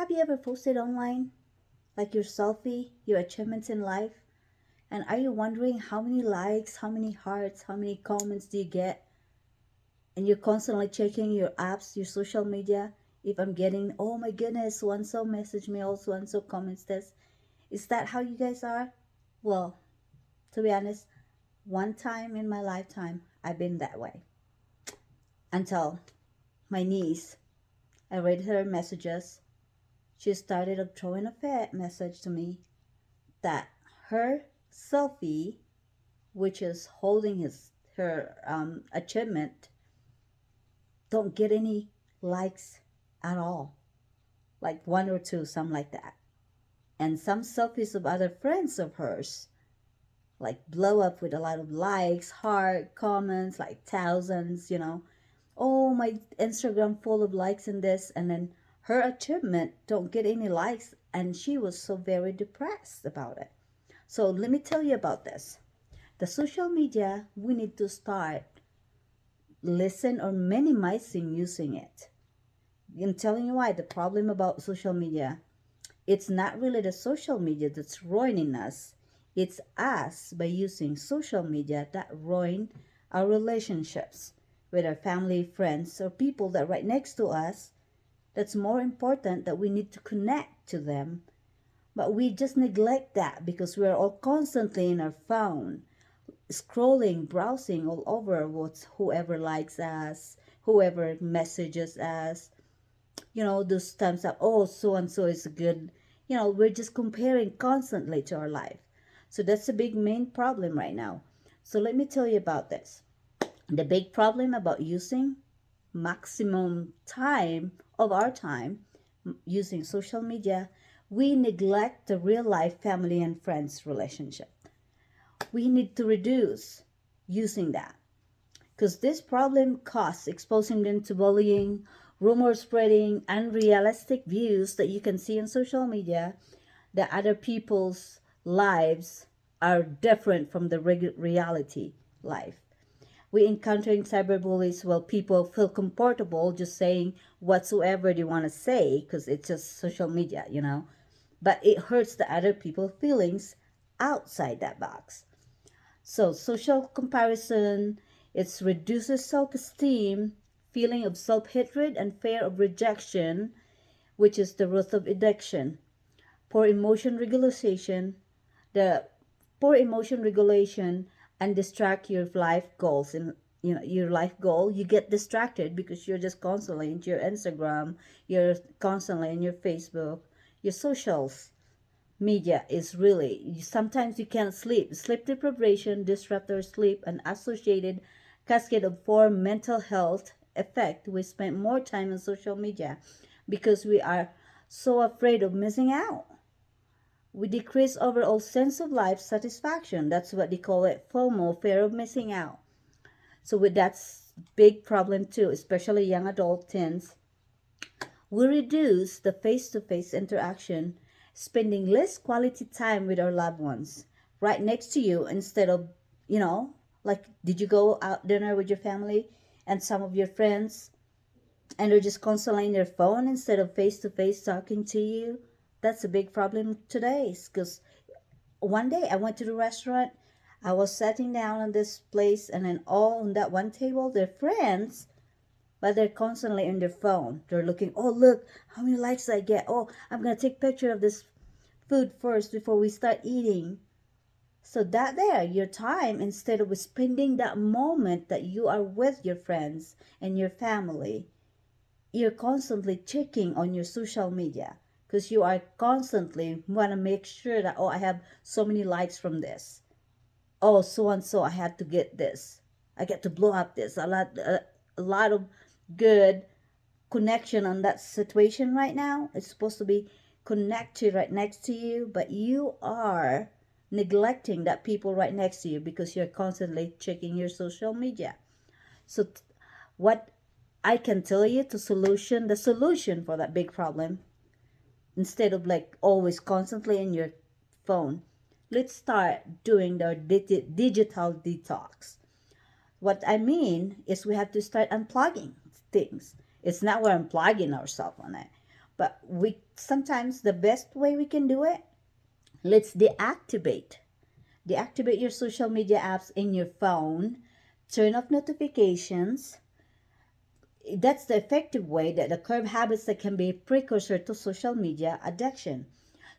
Have you ever posted online, like your selfie, your achievements in life? And are you wondering how many likes, how many hearts, how many comments do you get? And you're constantly checking your apps, your social media. If I'm getting, oh my goodness, so and so message me, oh so and so comments this. Is that how you guys are? Well, to be honest, one time in my lifetime, I've been that way. Until my niece, I read her messages. She started throwing a message to me that her selfie, which is holding her achievement, don't get any likes at all, like one or two, something like that. And some selfies of other friends of hers, like blow up with a lot of likes, heart, comments, like thousands. Oh, my Instagram full of likes and this, and then her achievement don't get any likes, and she was so very depressed about it. So let me tell you about this. The social media, we need to start listen or minimizing using it. I'm telling you why. The problem about social media, it's not really the social media that's ruining us. It's us by using social media that ruin our relationships with our family, friends, or people that right next to us. That's more important that we need to connect to them. But we just neglect that because we're all constantly in our phone, scrolling, browsing all over what's whoever likes us, whoever messages us. Those times that, oh, so and so is good. We're just comparing constantly to our life. So that's a big main problem right now. So let me tell you about this. The big problem about using maximum time of our time using social media, we neglect the real life family and friends relationship. We need to reduce using that because this problem costs exposing them to bullying, rumor spreading, unrealistic views that you can see on social media that other people's lives are different from the reality life. We encountering cyberbullies while people feel comfortable just saying whatsoever they want to say because it's just social media. But it hurts the other people's feelings outside that box. So social comparison, it reduces self-esteem, feeling of self-hatred and fear of rejection, which is the root of addiction. Poor emotion regulation, the poor emotion regulation and distract your life goals in your life goal. You get distracted because you're just constantly into your Instagram, you're constantly in your Facebook, your socials media is really sometimes you can't sleep deprivation disrupt our sleep and associated cascade of poor mental health effect. We spend more time on social media because we are so afraid of missing out. We decrease overall sense of life satisfaction. That's what they call it, FOMO, fear of missing out. So with that's big problem too, especially young adult teens. We reduce the face-to-face interaction, spending less quality time with our loved ones right next to you instead of, you know, like did you go out dinner with your family and some of your friends and they're just constantly on their phone instead of face-to-face talking to you? That's a big problem today because one day I went to the restaurant. I was sitting down on this place, and then all on that one table, their friends, but they're constantly on their phone. They're looking, oh, look, how many likes I get. Oh, I'm going to take picture of this food first before we start eating. So that there, your time, instead of spending that moment that you are with your friends and your family, you're constantly checking on your social media because you are constantly want to make sure that, oh, I have so many likes from this. Oh, so and so, I had to get this. I get to blow up this. A lot of good connection on that situation right now. It's supposed to be connected right next to you, but you are neglecting that people right next to you because you're constantly checking your social media. So what I can tell you the solution for that big problem, instead of like always constantly in your phone, let's start doing the digital detox. What I mean is we have to start unplugging things. It's not we're unplugging ourselves on it, But we sometimes the best way we can do it, let's deactivate your social media apps in your phone, turn off notifications. That's the effective way that the curb habits that can be a precursor to social media addiction.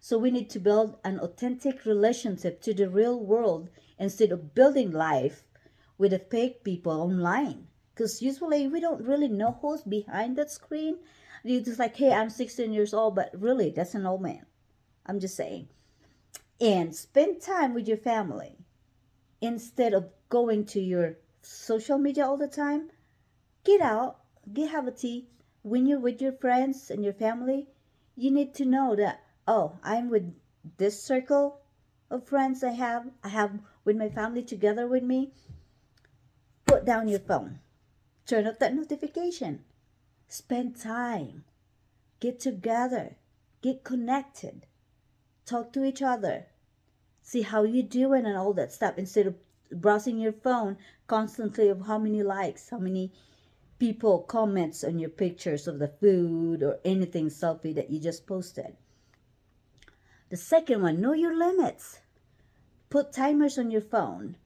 So we need to build an authentic relationship to the real world instead of building life with the fake people online. Because usually we don't really know who's behind that screen. You just like, hey, I'm 16 years old, but really, that's an old man. I'm just saying. And spend time with your family instead of going to your social media all the time. Get out, get have a tea. When you're with your friends and your family, you need to know that, oh, I'm with this circle of friends I have with my family together with me. Put down your phone. Turn off that notification. Spend time. Get together. Get connected. Talk to each other. See how you doing and all that stuff instead of browsing your phone constantly of how many likes, how many people comments on your pictures of the food or anything selfie that you just posted. The second one, know your limits. Put timers on your phone.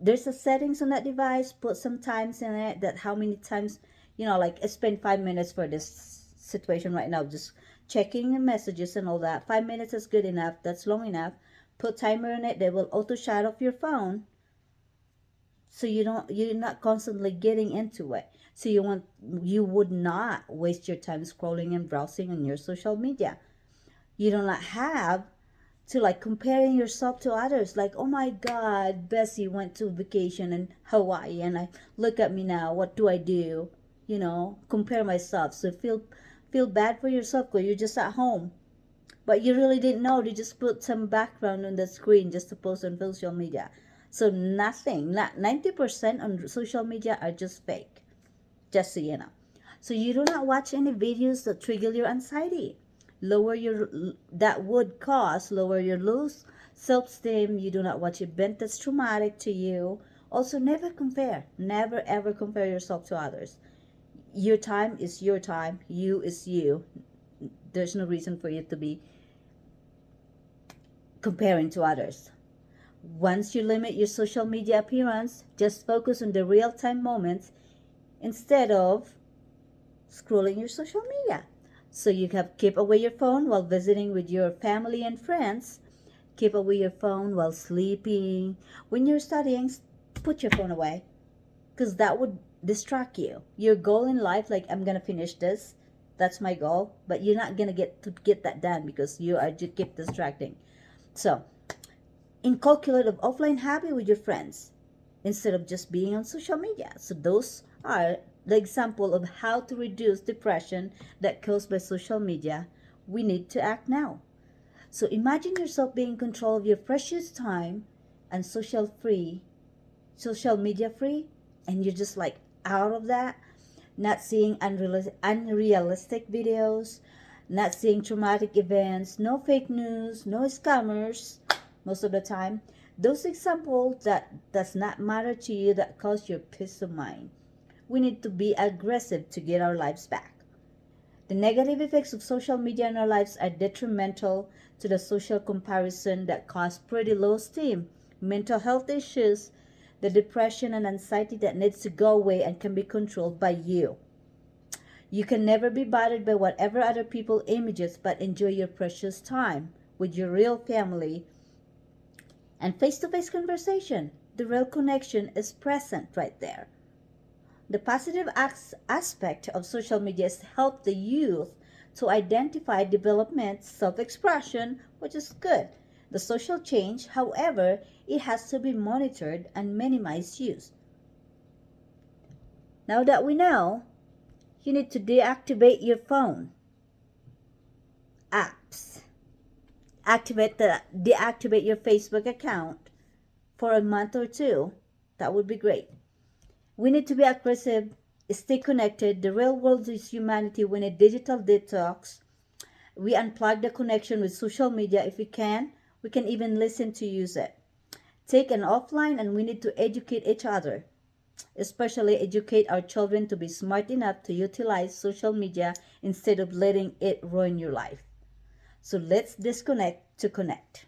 There's a settings on that device. Put some times in it that how many times, like I spend 5 minutes for this situation right now, just checking the messages and all that. 5 minutes is good enough. That's long enough. Put timer on it. They will auto shut off your phone, so you're not constantly getting into it. So you would not waste your time scrolling and browsing on your social media. You do not have to like comparing yourself to others, like, oh my god, Bessie went to vacation in Hawaii and I look at me now, what do I do? Compare myself. So feel bad for yourself because you're just at home, but you really didn't know. They just put some background on the screen just to post on social media. So nothing, not 90% on social media are just fake, just so you know. So you do not watch any videos that trigger your anxiety. That would cause lower your low self-esteem. You do not watch event that's traumatic to you. Also, never ever compare yourself to others. Your time is your time. You is you. There's no reason for you to be comparing to others. Once you limit your social media appearance, just focus on the real-time moments instead of scrolling your social media. So you have keep away your phone while visiting with your family and friends. Keep away your phone while sleeping. When you're studying, put your phone away because that would distract you. Your goal in life, like I'm gonna finish this, that's my goal, but you're not gonna get that done because you are just keep distracting. So inculcate an offline habit with your friends instead of just being on social media. So those are the example of how to reduce depression that caused by social media. We need to act now. So imagine yourself being in control of your precious time and social media free, and you're just like out of that, not seeing unrealistic videos, not seeing traumatic events, no fake news, no scammers most of the time. Those examples that does not matter to you that cause your peace of mind. We need to be aggressive to get our lives back. The negative effects of social media in our lives are detrimental to the social comparison that cause pretty low esteem, mental health issues, the depression and anxiety that needs to go away and can be controlled by you. You can never be bothered by whatever other people images, but enjoy your precious time with your real family and face-to-face conversation. The real connection is present right there. The positive aspect of social media is help the youth to identify development, self-expression, which is good. The social change, however, it has to be monitored and minimize use. Now that we know, you need to deactivate your phone apps. Deactivate your Facebook account for a month or two. That would be great. We need to be aggressive, stay connected. The real world is humanity. We need digital detox. We unplug the connection with social media if we can. We can even listen to use it. Take an offline and we need to educate each other. especially educate our children to be smart enough to utilize social media instead of letting it ruin your life. So let's disconnect to connect.